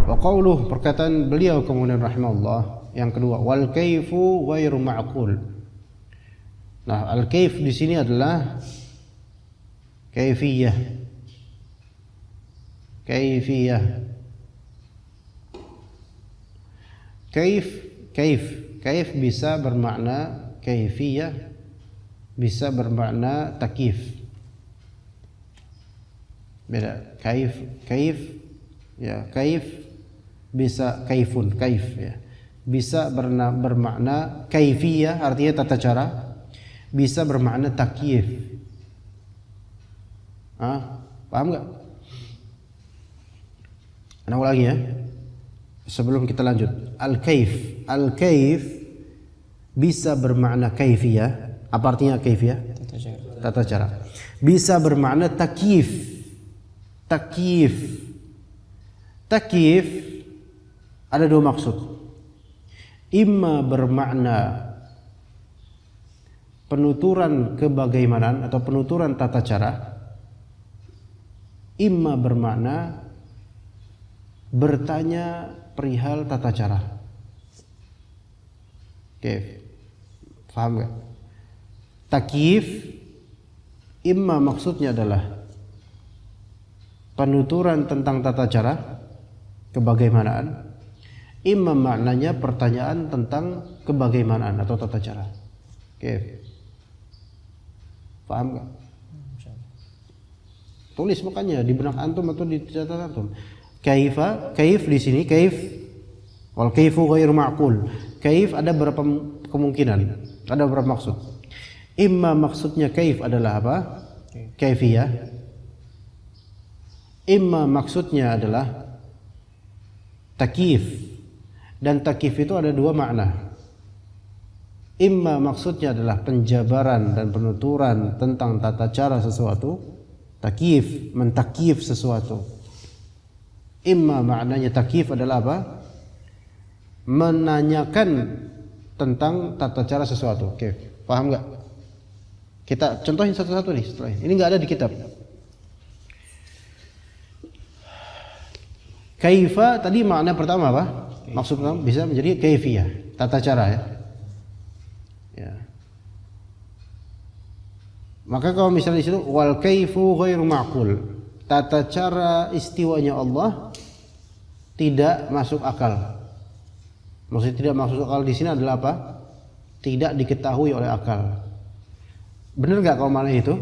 Wa qauluh, perkataan beliau kemudian rahimahullah yang kedua, wal kaifu ghairu ma'qul. Nah, al kaif di sini adalah kaifiyah. Kaifiyah. Kaif bisa bermakna kaifiyah, bisa bermakna takyif. Beda. Kaif ya, kaif bisa kaifun, kaif ya. Bisa bermakna kaifiyah artinya tata cara, bisa bermakna takyif. Paham enggak? Ana ulangi ya. Sebelum kita lanjut. Al-kaif bisa bermakna kaifiyah. Apa artinya kaifiyah? Tata cara. Bisa bermakna takyif. Takyif ada dua maksud. Imma bermakna penuturan kebagaimanaan atau penuturan tata cara. Imma bermakna bertanya perihal tata cara. Oke, paham gak? Takyif imma maksudnya adalah penuturan tentang tata cara kebagaimanaan, imma maknanya pertanyaan tentang kebagaimanaan atau tata cara. Oke, paham gak? Tulis makanya di benak antum atau di catatan antum. Kaif di sini kaif, wal kaifu ghairu ma'qul. Kaif ada berapa kemungkinan? Ada berapa maksud? Imma maksudnya kaif adalah apa? Kaifiyah. Imma maksudnya adalah takyif. Dan takyif itu ada dua makna. Imma maksudnya adalah penjabaran dan penuturan tentang tata cara sesuatu. Takyif, mentakyif sesuatu. Imma maknanya takyif adalah apa? Menanyakan tentang tata cara sesuatu. Oke, paham nggak? Kita contohin satu-satu nih setelah ini. Ini nggak ada di kitab. Kaifa tadi makna pertama apa? Maksud pertama bisa menjadi kaifiyah, tata cara ya. Ya. Maka kalau misalnya di situ wal kaifu ghairu ma'qul, tata cara istiwanya Allah tidak masuk akal. Maksudnya tidak masuk akal di sini adalah apa? Tidak diketahui oleh akal. Benar nggak kalau makna itu?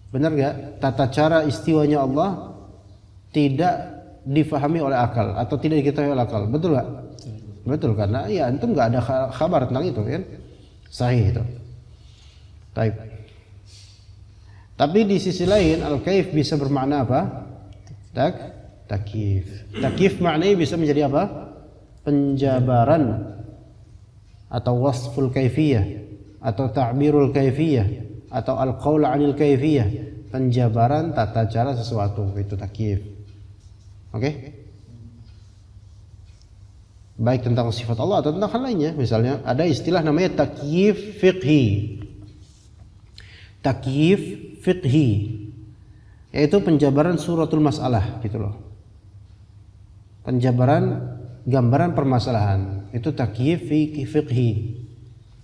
Benar nggak? Tata cara istiwanya Allah tidak difahami oleh akal atau tidak diketahui oleh akal. Betul nggak? Betul, karena ya antum nggak ada kabar tentang itu kan? Sahih itu. Baik. Tapi di sisi lain al-kaif bisa bermakna apa? Takyif. Takyif maknanya bisa menjadi apa? Penjabaran atau wasful kaifiyah atau ta'birul kaifiyah atau al-qaul 'anil kaifiyah, penjabaran tata cara sesuatu, itu takyif. Oke? Baik tentang sifat Allah atau tentang hal lainnya. Misalnya ada istilah namanya takyif fiqhi. Takyif fiqhi yaitu penjabaran suratul masalah gitu loh. Penjabaran gambaran permasalahan itu takyif fiqhi.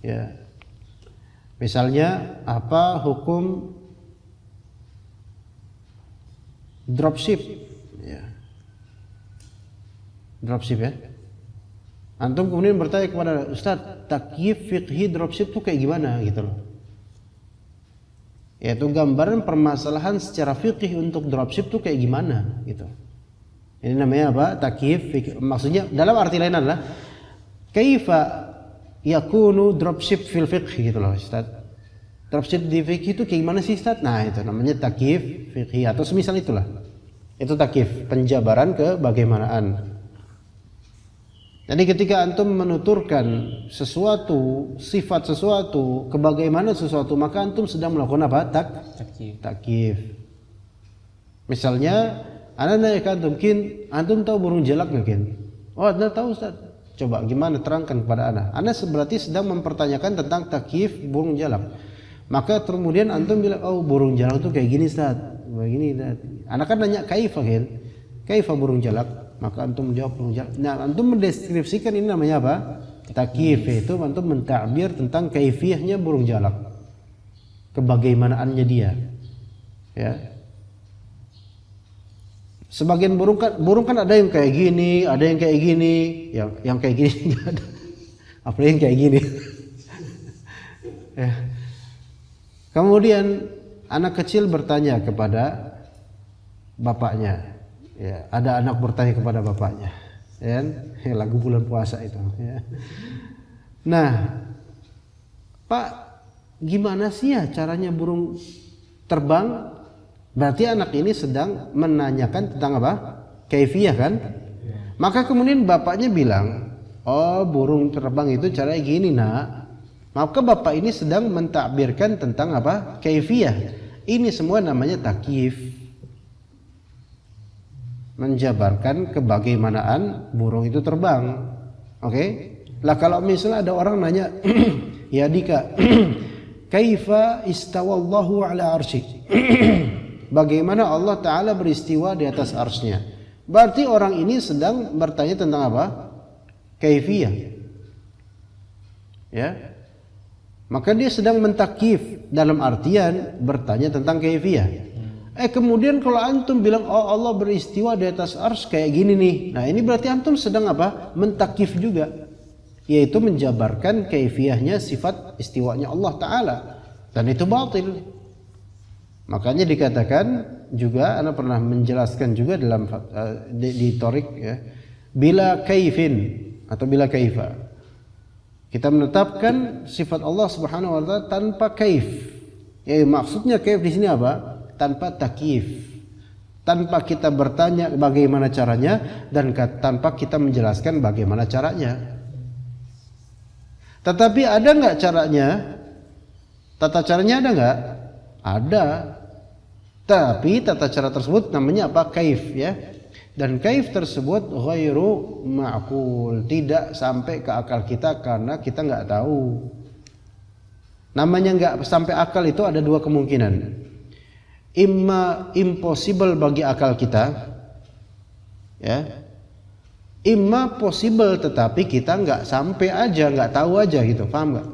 Ya. Misalnya apa hukum dropship? Ya. Dropship ya. Antum kemudian bertanya kepada Ustaz, takyif fiqhi dropship itu kayak gimana gitu loh. Yaitu gambaran permasalahan secara fikih untuk dropship itu kayak gimana gitu. Ini namanya apa? Takyif. Maksudnya dalam arti lain adalah kaifa yakunu dropship fil fiqh gitu loh Ustaz. Dropship di fikih itu kayak gimana sih Ustaz? Nah, itu namanya takyif fikih atau semisal itulah. Itu takyif, penjabaran kebagaimanaan. Jadi ketika antum menuturkan sesuatu, sifat sesuatu, kebagaimana sesuatu, maka antum sedang melakukan apa? Takyif. Misalnya, ana nanya ke antum, antum tahu burung jalak nggak Kin? Oh, Anda tahu Ustaz. Coba gimana terangkan kepada ana. Ana berarti sedang mempertanyakan tentang takyif burung jalak. Maka kemudian antum bilang, oh burung jalak itu kayak gini Ustaz. Begini. Ana kan nanya kaifa Kin? Kaifa burung jalak? maka antum menjawab burung jalak. Nah, antum mendeskripsikan ini namanya apa? Takyif, itu antum mentakbir tentang kaifiyahnya burung jalak, kebagaimanaannya dia. Ya. Sebagian burung kan ada yang kayak gini, ada yang kayak gini, yang kayak gini enggak ada. Apalagi yang kayak gini. Ya. Kemudian anak kecil bertanya kepada bapaknya. Ya, ada anak bertanya kepada bapaknya. Ya, lagu bulan puasa itu. Ya. Nah, Pak, gimana sih ya caranya burung terbang? Berarti anak ini sedang menanyakan tentang apa? Kaifiyah kan? Maka kemudian bapaknya bilang, oh burung terbang itu caranya gini nak. Maka bapak ini sedang mentakbirkan tentang apa? Kaifiyah. Ini semua namanya takyif. Menjabarkan kebagaimanaan burung itu terbang. Oke? Lah kalau misalnya ada orang nanya, ya Dika, kaifa istawallahu ala arsy? Bagaimana Allah Ta'ala beristiwa di atas arsy-Nya? Berarti orang ini sedang bertanya tentang apa? Kaifiyah. Ya. Maka dia sedang mentakyif dalam artian bertanya tentang kaifiyah. Kemudian kalau antum bilang oh Allah beristiwa di atas arsy kayak gini nih. Nah, ini berarti antum sedang apa? Mentakyif juga. Yaitu menjabarkan kaifiyahnya sifat istiwanya Allah Ta'ala. Dan itu batil. Makanya dikatakan juga, ana pernah menjelaskan juga dalam di Torik ya, bila kaifin atau bila kaifa, kita menetapkan sifat Allah Subhanahu wa taala tanpa kaif. Ya, maksudnya kaif di sini apa? Tanpa takyif. Tanpa kita bertanya bagaimana caranya dan tanpa kita menjelaskan bagaimana caranya. Tetapi ada enggak caranya? Tata caranya ada enggak? Ada. Tapi tata cara tersebut namanya apa? Kaif ya. Dan kaif tersebut ghairu ma'qul, tidak sampai ke akal kita karena kita enggak tahu. Namanya enggak sampai akal itu ada dua kemungkinan. Imma impossible bagi akal kita. Ya. Imma possible tetapi kita enggak sampai aja, enggak tahu aja gitu. Paham enggak?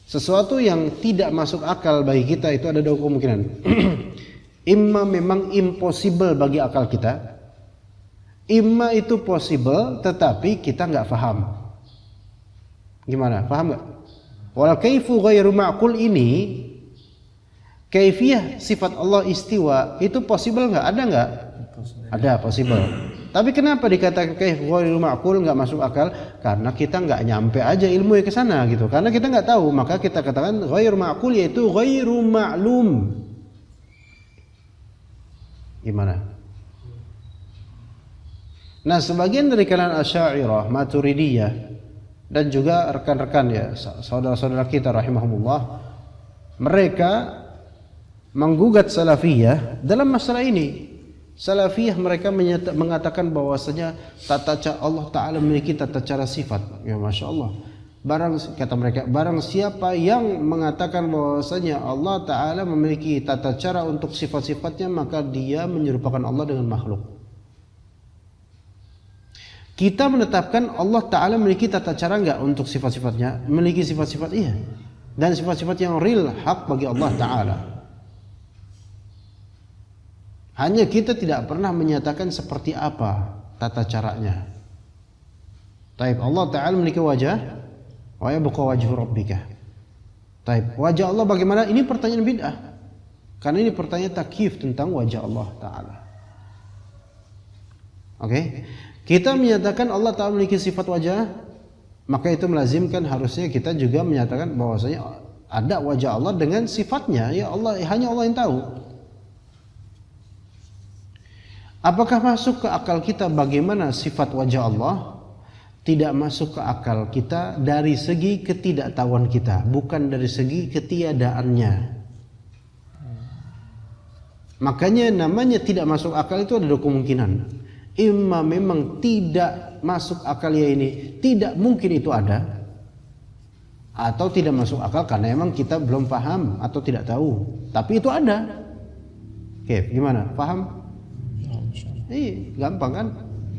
Sesuatu yang tidak masuk akal bagi kita itu ada dua kemungkinan. Imma memang impossible bagi akal kita. Imma itu possible tetapi kita nggak paham. Gimana? Paham nggak? Wal kaifu ghairu ma'qul ini, kaifiyah sifat Allah istiwa itu possible nggak? Ada nggak? Ada, possible. Tapi kenapa dikatakan kaif ghairu ma'qul, nggak masuk akal? Karena kita nggak nyampe aja ilmu ke sana gitu. Karena kita nggak tahu, maka kita katakan ghairu ma'qul yaitu ghairu ma'lum. Gimana? Nah, sebagian dari kalangan Asy'ariyah, Maturidiyah dan juga rekan-rekan ya, saudara-saudara kita rahimahumullah, mereka menggugat Salafiyah dalam masalah ini. Salafiyah mereka mengatakan bahwasanya Allah Ta'ala memiliki tata cara sifat. Ya Masya Allah. Kata mereka, barang siapa yang mengatakan bahwasanya Allah Ta'ala memiliki tata cara untuk sifat-sifatnya, maka dia menyerupakan Allah dengan makhluk. Kita menetapkan Allah Ta'ala memiliki tata cara enggak untuk sifat-sifatnya? Memiliki sifat-sifat, iya. Dan sifat-sifat yang real, hak bagi Allah Ta'ala. Hanya kita tidak pernah menyatakan seperti apa tata caranya. Taib, Allah Ta'ala memiliki wajah, wa yabqa wajhu rabbika. Taib, wajah Allah bagaimana? Ini pertanyaan bid'ah. Karena ini pertanyaan takyif tentang wajah Allah Ta'ala. Oke? Kita menyatakan Allah Ta'ala memiliki sifat wajah, maka itu melazimkan harusnya kita juga menyatakan bahwasanya ada wajah Allah dengan sifatnya. Ya Allah, hanya Allah yang tahu. Apakah masuk ke akal kita bagaimana sifat wajah Allah? Tidak masuk ke akal kita dari segi ketidaktahuan kita, bukan dari segi ketiadaannya. Makanya namanya tidak masuk akal itu ada dua kemungkinan. Imma memang tidak masuk akal ya ini, tidak mungkin itu ada. Atau tidak masuk akal karena memang kita belum paham atau tidak tahu. Tapi itu ada. Oke, gimana? Paham? Gampang kan?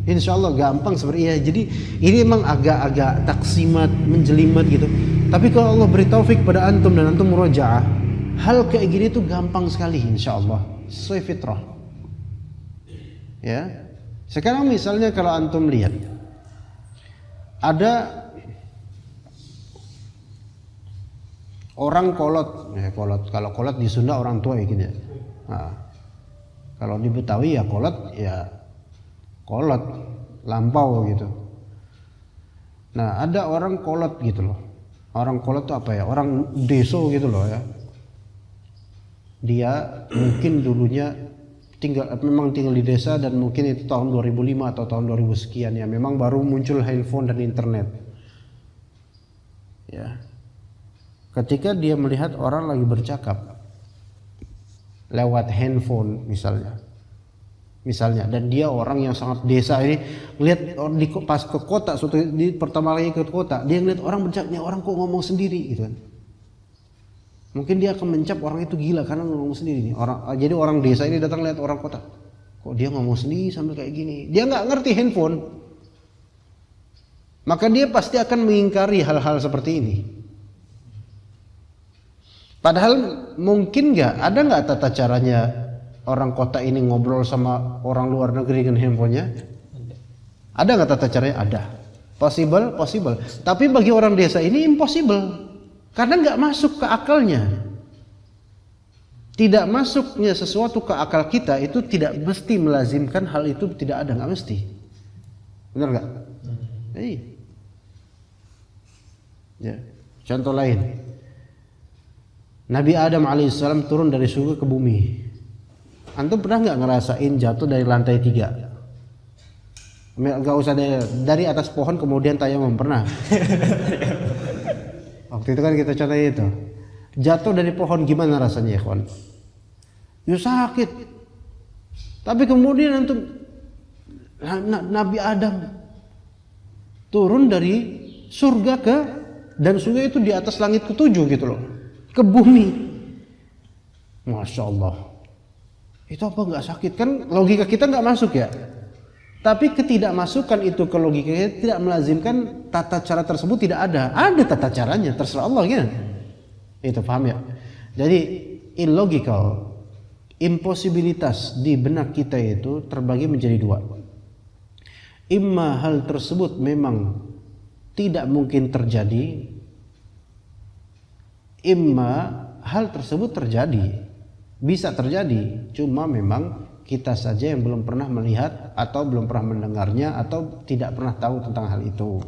Insya Allah gampang seperti jadi ini memang agak-agak taksimat, menjelimet gitu. Tapi kalau Allah beri taufik kepada antum dan antum murojaah, hal kayak gini tuh gampang sekali insya Allah, sesuai fitrah. Ya. Sekarang misalnya kalau antum lihat ada orang kolot, kalau kolot di Sunda orang tua ya gitu ya. Nah, kalau di Betawi ya kolot lampau gitu. Nah ada orang kolot gitu loh. Orang kolot itu apa ya? Orang deso gitu loh ya. Dia mungkin dulunya memang tinggal di desa dan mungkin itu tahun 2005 atau tahun 2000 sekian ya. Memang baru muncul handphone dan internet. Ya. Ketika dia melihat orang lagi bercakap lewat handphone misalnya, dan dia orang yang sangat desa ini lihat pas ke kota, pertama kali ke kota dia ngeliat orang bercakap, orang kok ngomong sendiri gitu kan. Mungkin dia akan mencap orang itu gila karena ngomong sendiri nih. Jadi orang desa ini datang lihat orang kota, kok dia ngomong sendiri sambil kayak gini. Dia nggak ngerti handphone, maka dia pasti akan mengingkari hal-hal seperti ini. Padahal mungkin ada nggak tata caranya orang kota ini ngobrol sama orang luar negeri dengan handphonenya? Ada nggak tata caranya? Ada. Possible. Tapi bagi orang desa ini impossible. Karena nggak masuk ke akalnya. Tidak masuknya sesuatu ke akal kita itu tidak mesti melazimkan hal itu tidak ada, nggak mesti. Benar nggak? Iya. Ya. Contoh lain. Nabi Adam alaihissalam turun dari surga ke bumi. Antum pernah nggak ngerasain jatuh dari lantai 3? Nggak usah dari atas pohon kemudian tayamum, pernah? Waktu itu kan kita contohnya itu. Jatuh dari pohon gimana rasanya ya kawan? Ya sakit. Tapi kemudian antum Nabi Adam turun dari surga dan surga itu di atas langit ke-7 gitu loh, ke bumi. Masya Allah. Itu apa nggak sakit? Kan logika kita nggak masuk ya. Tapi ketidakmasukan itu ke logika kita tidak melazimkan tata cara tersebut tidak ada. Ada tata caranya, terserah Allah ya. Itu paham ya? Jadi illogical, imposibilitas di benak kita itu terbagi menjadi 2. Imma hal tersebut memang tidak mungkin terjadi, imma hal tersebut terjadi. Bisa terjadi, cuma memang kita saja yang belum pernah melihat atau belum pernah mendengarnya atau tidak pernah tahu tentang hal itu.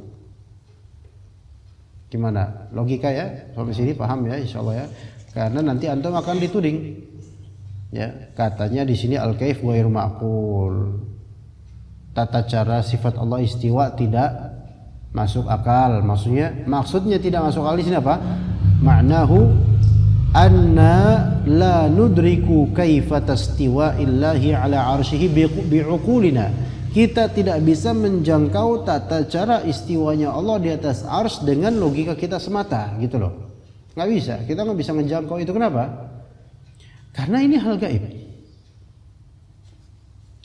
Gimana? Logika ya? Sampai sini paham ya insyaallah ya. Karena nanti antum akan dituding. Ya, katanya di sini al-kaif ghairu ma'qul. Tata cara sifat Allah istiwa tidak masuk akal. Maksudnya tidak masuk akal di sini apa? Ma'nahu anna la nudriku kaifa tastiwa illahi ala arsyihi bi'uqulina. Kita tidak bisa menjangkau tata cara istiwanya Allah di atas ars dengan logika kita semata gitu loh. Nggak bisa, kita nggak bisa menjangkau itu. Kenapa? Karena ini hal gaib.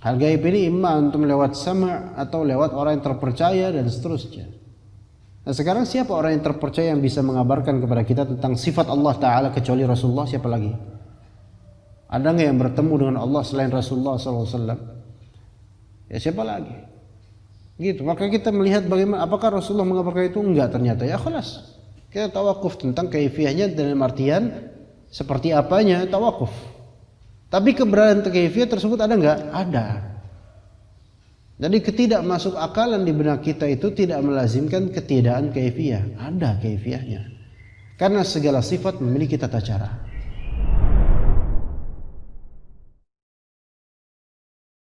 Hal gaib ini imma untuk lewat sama' atau lewat orang yang terpercaya dan seterusnya. Nah sekarang siapa orang yang terpercaya yang bisa mengabarkan kepada kita tentang sifat Allah Ta'ala kecuali Rasulullah? Siapa lagi? Ada nggak yang bertemu dengan Allah selain Rasulullah SAW? Ya siapa lagi? Gitu. Maka kita melihat bagaimana, apakah Rasulullah mengabarkan itu? Enggak ternyata. Ya khalas. Kita tawakuf tentang kaifiyahnya dalam artian seperti apanya, tawakuf. Tapi keberadaan kaifiyah tersebut ada nggak? Ada. Jadi ketidakmasuk akalan di benak kita itu tidak melazimkan ketiadaan kaifiyah. Ada kaifiyahnya. Karena segala sifat memiliki tata cara.